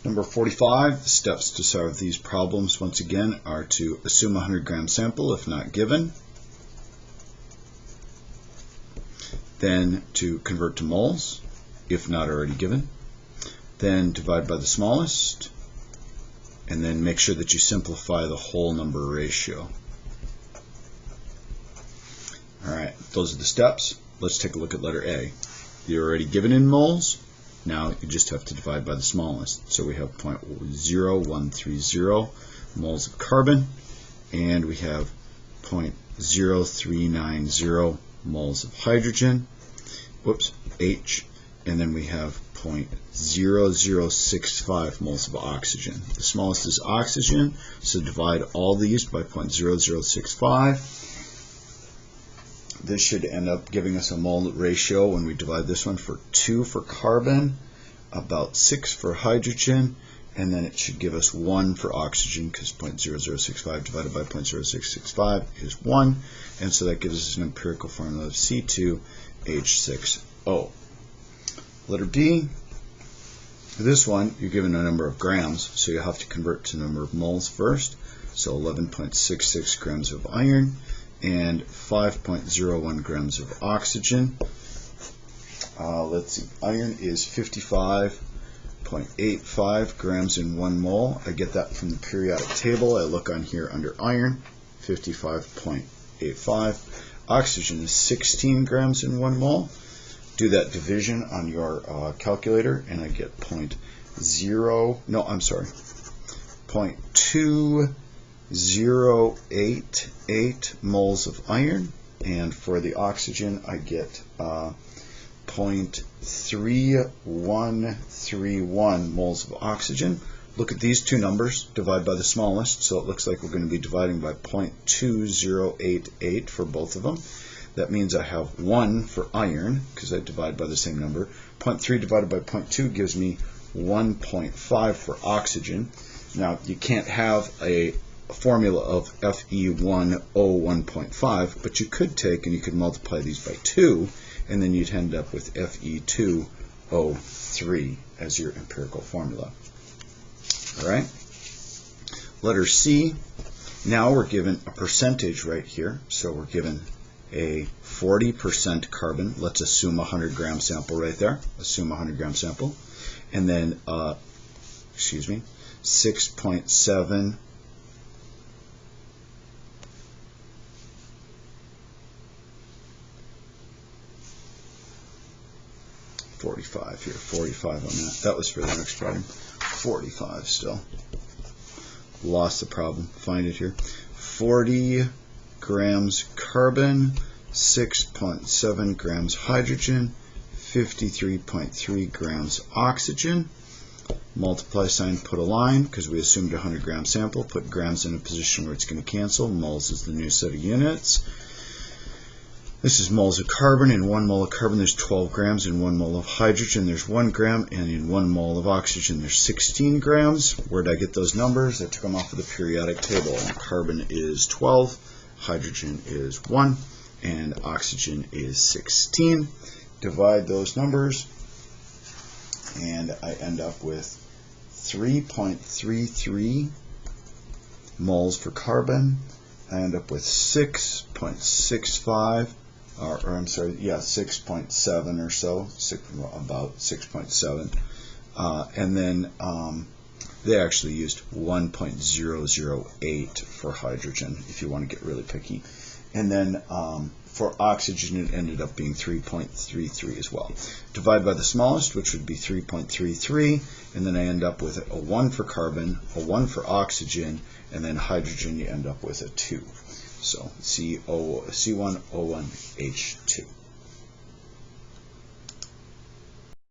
Number 45, the steps to solve these problems once again are to assume a 100-gram sample if not given, then to convert to moles if not already given, then divide by the smallest, and then make sure that you simplify the whole number ratio. Alright, those are the steps. Let's take a look at letter A. You're already given in moles. Now you just have to divide by the smallest. So we have 0.0130 moles of carbon, and we have 0.0390 moles of hydrogen, H, and then we have 0.0065 moles of oxygen. The smallest is oxygen, so divide all these by 0.0065. This should end up giving us a mole ratio when we divide this one for 2 for carbon, about 6 for hydrogen, and then it should give us 1 for oxygen because 0.0065 divided by 0.0665 is 1, and so that gives us an empirical formula of C2H6O. Letter B, this one you're given a number of grams, so you have to convert to number of moles first, so 11.66 grams of iron and 5.01 grams of oxygen. Let's see, iron is 55.85 grams in 1 mole. I get that from the periodic table. I look on here under iron, 55.85. Oxygen is 16 grams in 1 mole. Do that division on your calculator, and I get 0.2088 moles of iron, and for the oxygen I get 0.3131 moles of oxygen. Look at these two numbers, divide by the smallest, so it looks like we're going to be dividing by 0.2088 for both of them. That means I have 1 for iron, because I divide by the same number. 0.3 divided by 0.2 gives me 1.5 for oxygen. Now, you can't have a formula of Fe1O1.5, but you could take and you could multiply these by 2, and then you'd end up with Fe2O3 as your empirical formula. All right? Letter C, now we're given a percentage right here, so we're given a 40% carbon. Let's assume a 100-gram sample right there. Assume a 100-gram sample. And then, 6.7 45 here, 45 on that. That was for the next problem. 45 still. Lost the problem. Find it here. 40 grams carbon, 6.7 grams hydrogen, 53.3 grams oxygen. Multiply sign, put a line, because we assumed a 100-gram sample. Put grams in a position where it's going to cancel. Moles is the new set of units. This is moles of carbon. In 1 mole of carbon there's 12 grams. In 1 mole of hydrogen there's 1 gram. And in 1 mole of oxygen there's 16 grams. Where did I get those numbers? I took them off of the periodic table. Carbon is 12, hydrogen is 1, and oxygen is 16. Divide those numbers, and I end up with 3.33 moles for carbon. I end up with 6.65, 6.7 or so, about 6.7. And then they actually used 1.008 for hydrogen, if you want to get really picky. And then for oxygen, it ended up being 3.33 as well. Divide by the smallest, which would be 3.33, and then I end up with a 1 for carbon, a 1 for oxygen, and then hydrogen, you end up with a 2. So C1O1H2.